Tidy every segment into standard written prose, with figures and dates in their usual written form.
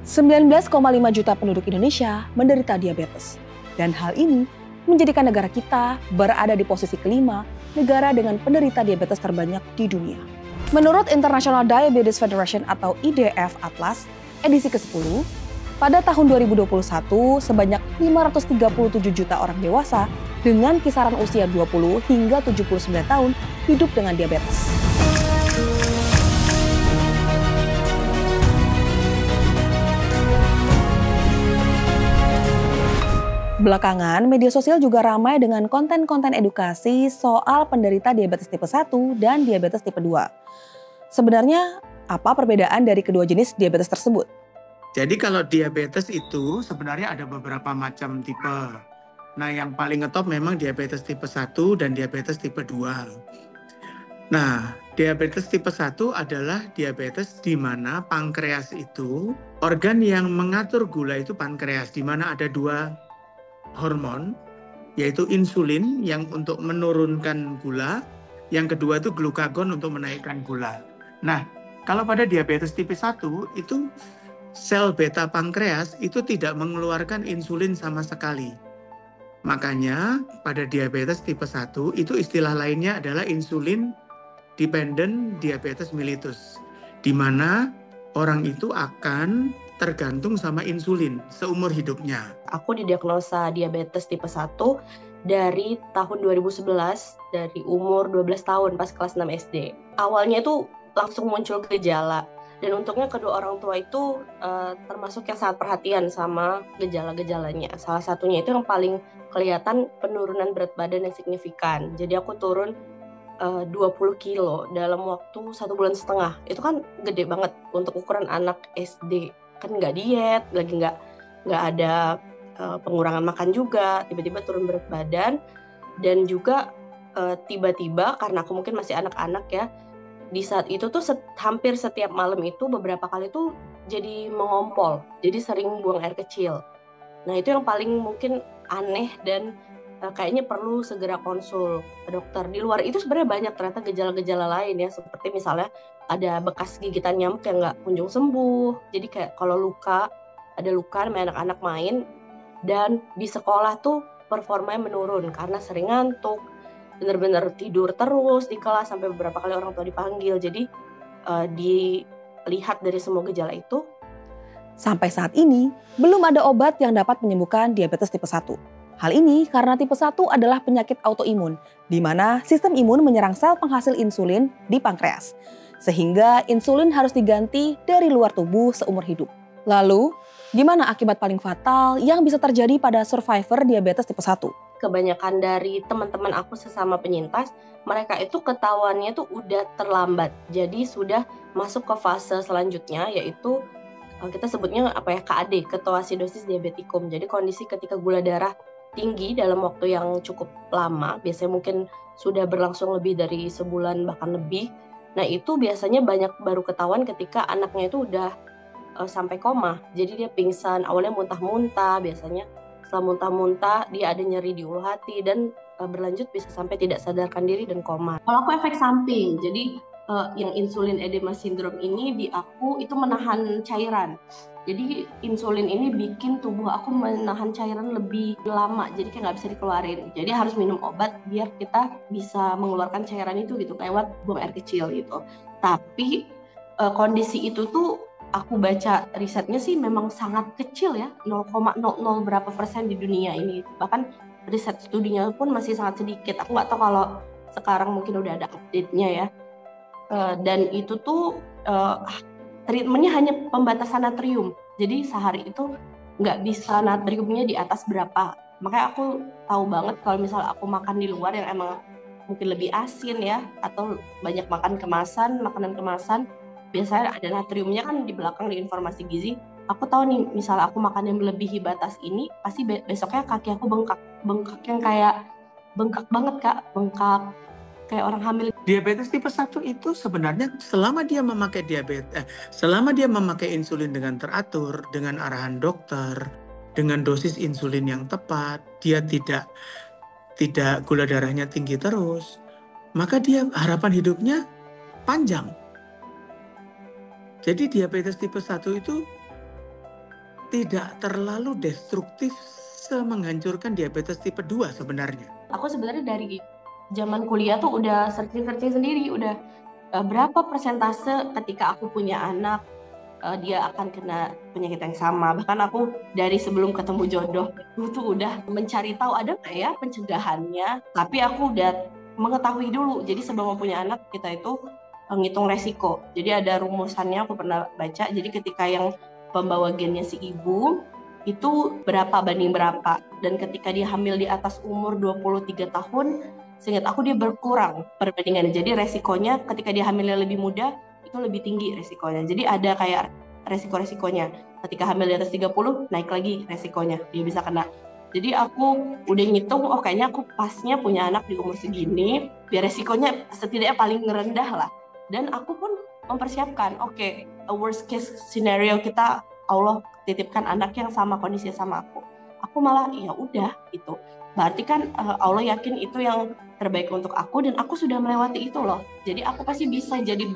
19,5 juta penduduk Indonesia menderita diabetes. Dan hal ini menjadikan negara kita berada di posisi kelima negara dengan penderita diabetes terbanyak di dunia. Menurut International Diabetes Federation atau IDF Atlas, edisi ke-10, pada tahun 2021 sebanyak 537 juta orang dewasa dengan kisaran usia 20 hingga 79 tahun hidup dengan diabetes. Belakangan, media sosial juga ramai dengan konten-konten edukasi soal penderita diabetes tipe 1 dan diabetes tipe 2. Sebenarnya, apa perbedaan dari kedua jenis diabetes tersebut? Jadi kalau diabetes itu sebenarnya ada beberapa macam tipe. Nah, yang paling ngetop memang diabetes tipe 1 dan diabetes tipe 2. Nah, diabetes tipe 1 adalah diabetes di mana pankreas itu, organ yang mengatur gula itu pankreas, di mana ada dua hormon, yaitu insulin yang untuk menurunkan gula, yang kedua itu glukagon untuk menaikkan gula. Nah, kalau pada diabetes tipe 1 itu sel beta pankreas itu tidak mengeluarkan insulin sama sekali. Makanya pada diabetes tipe 1 itu istilah lainnya adalah insulin dependent diabetes mellitus, di mana orang itu akan tergantung sama insulin seumur hidupnya. Aku didiagnosa diabetes tipe 1 dari tahun 2011, dari umur 12 tahun pas kelas 6 SD. Awalnya itu langsung muncul gejala. Dan untungnya kedua orang tua itu termasuk yang sangat perhatian sama gejala-gejalanya. Salah satunya itu yang paling kelihatan penurunan berat badan yang signifikan. Jadi aku turun 20 kilo dalam waktu 1,5 bulan. Itu kan gede banget untuk ukuran anak SD. Kan nggak diet, lagi nggak ada pengurangan makan juga, tiba-tiba turun berat badan. Dan juga tiba-tiba karena aku mungkin masih anak-anak ya, di saat itu tuh hampir setiap malam itu beberapa kali tuh jadi mengompol, jadi sering buang air kecil. Nah itu yang paling mungkin aneh dan kayaknya perlu segera konsul ke dokter. Di luar itu sebenarnya banyak ternyata gejala-gejala lain ya, seperti misalnya ada bekas gigitan nyamuk yang nggak kunjung sembuh. Jadi kayak kalau ada luka sama anak-anak main, dan di sekolah tuh performanya menurun karena sering ngantuk, benar-benar tidur terus di kelas sampai beberapa kali orang tua dipanggil. Jadi dilihat dari semua gejala itu, sampai saat ini belum ada obat yang dapat menyembuhkan diabetes tipe 1. Hal ini karena tipe 1 adalah penyakit autoimun, di mana sistem imun menyerang sel penghasil insulin di pankreas, sehingga insulin harus diganti dari luar tubuh seumur hidup. Lalu, gimana akibat paling fatal yang bisa terjadi pada survivor diabetes tipe 1? Kebanyakan dari teman-teman aku sesama penyintas, mereka itu ketahuannya tuh udah terlambat. Jadi sudah masuk ke fase selanjutnya, yaitu kita sebutnya KAD, ketoasidosis diabetikum. Jadi kondisi ketika gula darah tinggi dalam waktu yang cukup lama, biasanya mungkin sudah berlangsung lebih dari sebulan bahkan lebih. Nah itu biasanya baru ketahuan ketika anaknya itu udah sampai koma. Jadi dia pingsan, awalnya muntah-muntah, biasanya setelah muntah-muntah dia ada nyeri di ulu hati dan berlanjut bisa sampai tidak sadarkan diri dan koma. Kalau aku efek samping, jadi yang insulin edema sindrom ini di aku itu menahan cairan. Jadi insulin ini bikin tubuh aku menahan cairan lebih lama, jadi kayak nggak bisa dikeluarin. Jadi harus minum obat biar kita bisa mengeluarkan cairan itu gitu lewat buang air kecil gitu. Tapi kondisi itu tuh aku baca risetnya sih memang sangat kecil ya, 0,00 berapa persen di dunia ini. Bahkan riset studinya pun masih sangat sedikit. Aku nggak tahu kalau sekarang mungkin udah ada update-nya ya. Dan itu tuh treatmentnya hanya pembatasan natrium. Jadi sehari itu nggak bisa natriumnya di atas berapa. Makanya aku tahu banget kalau misalnya aku makan di luar yang emang mungkin lebih asin ya, atau banyak makan makanan kemasan, biasanya ada natriumnya kan di belakang di informasi gizi. Aku tahu nih, misalnya aku makan yang melebihi batas ini, pasti besoknya kaki aku bengkak yang kayak bengkak banget Kak, bengkak kayak orang hamil. Diabetes tipe 1 itu sebenarnya selama dia memakai insulin dengan teratur, dengan arahan dokter, dengan dosis insulin yang tepat, dia tidak gula darahnya tinggi terus, maka dia harapan hidupnya panjang. Jadi diabetes tipe 1 itu tidak terlalu destruktif semenghancurkan diabetes tipe 2 sebenarnya. Aku sebenarnya dari zaman kuliah tuh udah searching sendiri, udah berapa persentase ketika aku punya anak dia akan kena penyakit yang sama. Bahkan aku dari sebelum ketemu jodoh itu tuh udah mencari tahu ada nggak ya pencegahannya. Tapi aku udah mengetahui dulu. Jadi sebelum punya anak kita itu ngitung resiko. Jadi ada rumusannya aku pernah baca. Jadi ketika yang pembawa gennya si ibu itu berapa banding berapa. Dan ketika dia hamil di atas umur 23 tahun, seingat aku dia berkurang perbandingannya. Jadi resikonya ketika dia hamilnya lebih muda itu lebih tinggi resikonya. Jadi ada kayak resiko-resikonya. Ketika hamil di atas 30, naik lagi resikonya. Dia bisa kena. Jadi aku udah ngitung, oh kayaknya aku pasnya punya anak di umur segini, biar resikonya setidaknya paling rendah lah. Dan aku pun mempersiapkan, oke, a worst case scenario kita, Allah titipkan anak yang sama kondisinya sama aku. Aku malah, ya udah gitu. Berarti kan Allah yakin itu yang terbaik untuk aku, dan aku sudah melewati itu loh. Jadi aku pasti bisa jadi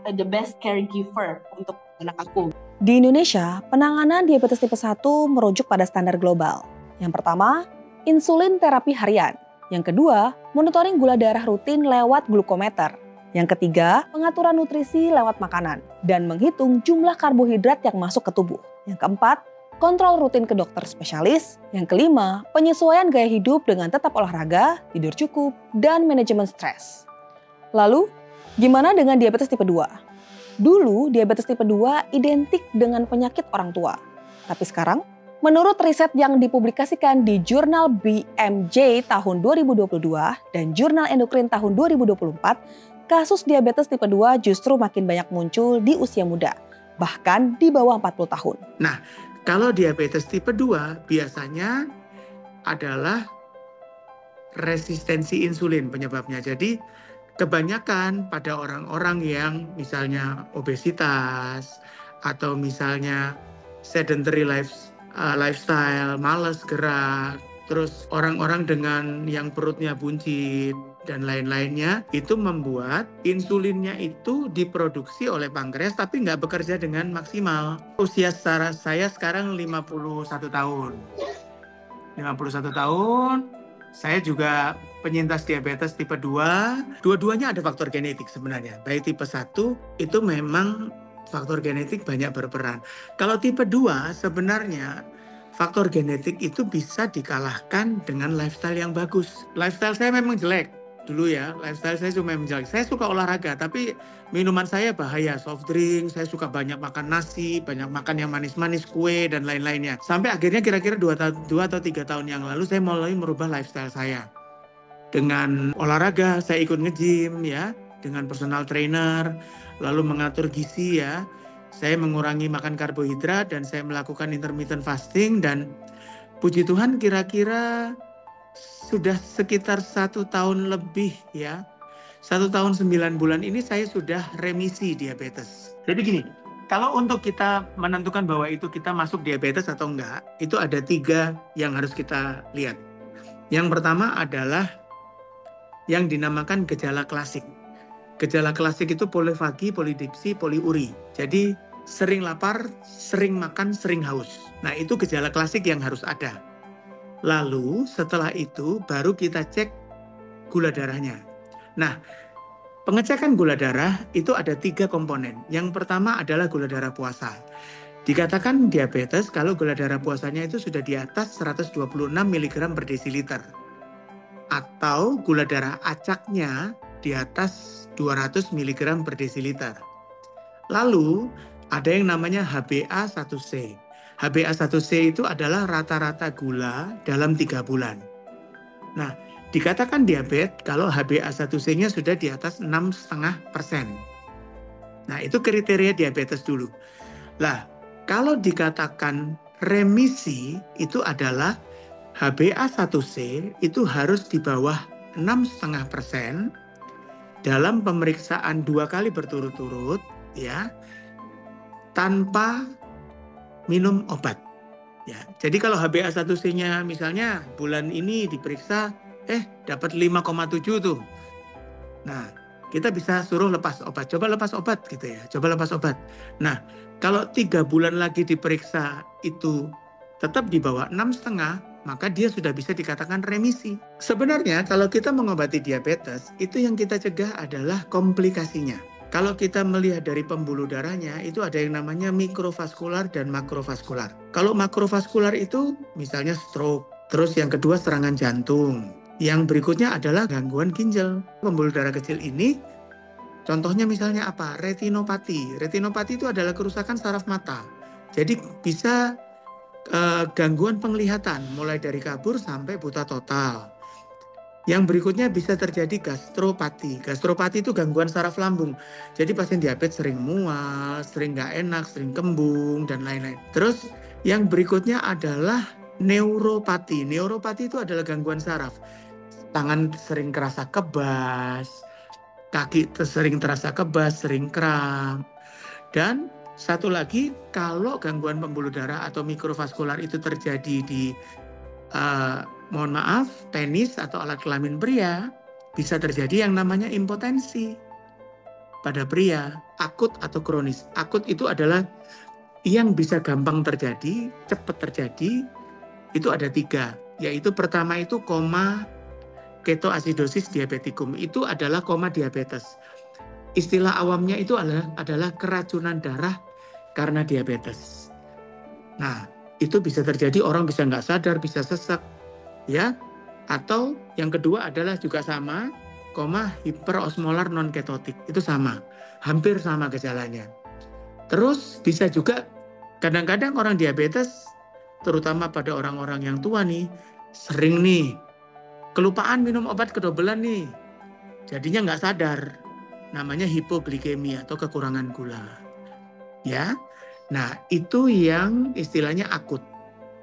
the best caregiver untuk anak aku. Di Indonesia, penanganan diabetes tipe 1 merujuk pada standar global. Yang pertama, insulin terapi harian. Yang kedua, monitoring gula darah rutin lewat glukometer. Yang ketiga, pengaturan nutrisi lewat makanan dan menghitung jumlah karbohidrat yang masuk ke tubuh. Yang keempat, kontrol rutin ke dokter spesialis. Yang kelima, penyesuaian gaya hidup dengan tetap olahraga, tidur cukup, dan manajemen stres. Lalu, gimana dengan diabetes tipe 2? Dulu, diabetes tipe 2 identik dengan penyakit orang tua. Tapi sekarang, menurut riset yang dipublikasikan di jurnal BMJ tahun 2022 dan jurnal endokrin tahun 2024, kasus diabetes tipe 2 justru makin banyak muncul di usia muda, bahkan di bawah 40 tahun. Nah, kalau diabetes tipe 2 biasanya adalah resistensi insulin penyebabnya. Jadi kebanyakan pada orang-orang yang misalnya obesitas atau misalnya sedentary lifestyle, malas gerak, terus orang-orang dengan yang perutnya buncit dan lain-lainnya, itu membuat insulinnya itu diproduksi oleh pankreas tapi nggak bekerja dengan maksimal. Usia saya sekarang 51 tahun. 51 tahun, saya juga penyintas diabetes tipe 2. Dua-duanya ada faktor genetik sebenarnya. Baik tipe 1 itu memang faktor genetik banyak berperan. Kalau tipe 2 sebenarnya faktor genetik itu bisa dikalahkan dengan lifestyle yang bagus. Lifestyle saya memang jelek dulu ya. Lifestyle saya cuma jelek. Saya suka olahraga tapi minuman saya bahaya, soft drink, saya suka banyak makan nasi, banyak makan yang manis-manis, kue dan lain-lainnya. Sampai akhirnya kira-kira 2 atau 3 tahun yang lalu saya mulai merubah lifestyle saya. Dengan olahraga, saya ikut nge-gym ya, dengan personal trainer, lalu mengatur gizi ya. Saya mengurangi makan karbohidrat dan saya melakukan intermittent fasting, dan puji Tuhan kira-kira sudah sekitar 1 tahun lebih ya. 1 tahun 9 bulan ini saya sudah remisi diabetes. Jadi gini, kalau untuk kita menentukan bahwa itu kita masuk diabetes atau enggak, itu ada 3 yang harus kita lihat. Yang pertama adalah yang dinamakan gejala klasik. Gejala klasik itu polifagi, polidipsi, poliuri. Jadi sering lapar, sering makan, sering haus. Nah itu gejala klasik yang harus ada. Lalu setelah itu baru kita cek gula darahnya. Nah, pengecekan gula darah itu ada 3 komponen. Yang pertama adalah gula darah puasa. Dikatakan diabetes kalau gula darah puasanya itu sudah di atas 126 mg per desiliter. Atau gula darah acaknya di atas 200 mg per desiliter. Lalu ada yang namanya HbA1c. HbA1c itu adalah rata-rata gula dalam 3 bulan. Nah, dikatakan diabetes kalau HbA1c-nya sudah di atas 6,5%. Nah, itu kriteria diabetes dulu. Lah, kalau dikatakan remisi itu adalah HbA1c itu harus di bawah 6,5% dalam pemeriksaan 2 kali berturut-turut ya, tanpa minum obat. Ya, jadi kalau HbA1c-nya misalnya bulan ini diperiksa dapat 5,7 tuh. Nah, kita bisa suruh lepas obat. Coba lepas obat gitu ya, coba lepas obat. Nah, kalau 3 bulan lagi diperiksa itu tetap di bawah 6,5, maka dia sudah bisa dikatakan remisi. Sebenarnya kalau kita mengobati diabetes, itu yang kita cegah adalah komplikasinya. Kalau kita melihat dari pembuluh darahnya, itu ada yang namanya mikrovaskular dan makrovaskular. Kalau makrovaskular itu misalnya stroke, terus yang kedua serangan jantung. Yang berikutnya adalah gangguan ginjal. Pembuluh darah kecil ini, contohnya misalnya apa? Retinopati. Retinopati itu adalah kerusakan saraf mata. Jadi bisa gangguan penglihatan, mulai dari kabur sampai buta total. Yang berikutnya bisa terjadi gastropati. Gastropati itu gangguan saraf lambung. Jadi pasien diabetes sering mual, sering nggak enak, sering kembung, dan lain-lain. Terus yang berikutnya adalah neuropati. Neuropati itu adalah gangguan saraf. Tangan sering kerasa kebas, kaki sering terasa kebas, sering kram. Dan satu lagi, kalau gangguan pembuluh darah atau mikrovaskular itu terjadi di mohon maaf, penis atau alat kelamin pria, bisa terjadi yang namanya impotensi pada pria, akut atau kronis. Akut itu adalah yang bisa gampang terjadi, cepat terjadi, itu ada 3. Yaitu pertama itu koma ketoasidosis diabetikum, itu adalah koma diabetes. Istilah awamnya itu adalah keracunan darah karena diabetes. Nah, itu bisa terjadi, orang bisa nggak sadar, bisa sesak, ya. Atau yang kedua adalah juga sama, koma hiperosmolar non ketotik, itu sama, hampir sama gejalanya. Terus bisa juga kadang-kadang orang diabetes, terutama pada orang-orang yang tua nih, sering nih kelupaan minum obat kedobelan nih, jadinya nggak sadar, namanya hipoglikemia atau kekurangan gula, ya. Nah, itu yang istilahnya akut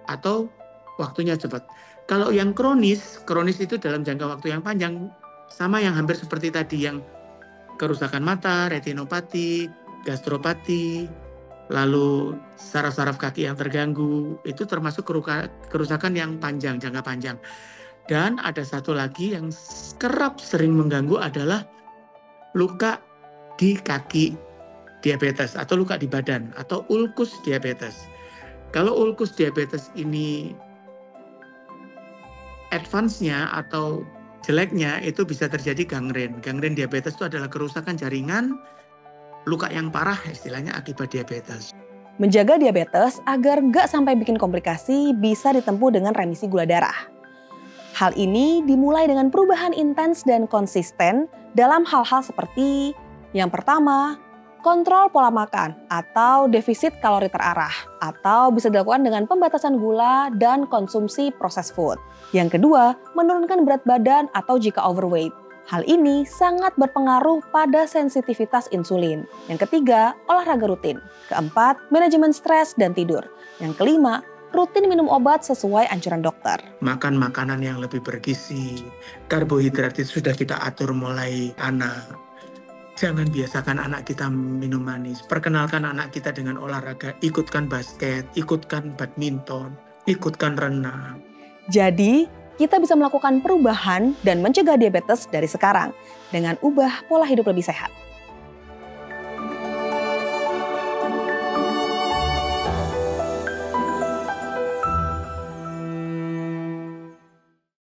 atau waktunya cepat. Kalau yang kronis itu dalam jangka waktu yang panjang, sama yang hampir seperti tadi, yang kerusakan mata, retinopati, gastropati, lalu saraf-saraf kaki yang terganggu, itu termasuk kerusakan yang panjang, jangka panjang. Dan ada satu lagi yang kerap sering mengganggu adalah luka di kaki diabetes atau luka di badan atau ulkus diabetes. Kalau ulkus diabetes ini advance-nya atau jeleknya itu bisa terjadi gangren. Gangren diabetes itu adalah kerusakan jaringan, luka yang parah istilahnya akibat diabetes. Menjaga diabetes agar nggak sampai bikin komplikasi bisa ditempuh dengan remisi gula darah. Hal ini dimulai dengan perubahan intens dan konsisten dalam hal-hal seperti yang pertama, kontrol pola makan atau defisit kalori terarah, atau bisa dilakukan dengan pembatasan gula dan konsumsi processed food. Yang kedua, menurunkan berat badan atau jika overweight. Hal ini sangat berpengaruh pada sensitivitas insulin. Yang ketiga, olahraga rutin. Keempat, manajemen stres dan tidur. Yang kelima, rutin minum obat sesuai anjuran dokter. Makan makanan yang lebih bergizi, karbohidrat itu sudah kita atur mulai anak. Jangan biasakan anak kita minum manis. Perkenalkan anak kita dengan olahraga, ikutkan basket, ikutkan badminton, ikutkan renang. Jadi, kita bisa melakukan perubahan dan mencegah diabetes dari sekarang dengan ubah pola hidup lebih sehat.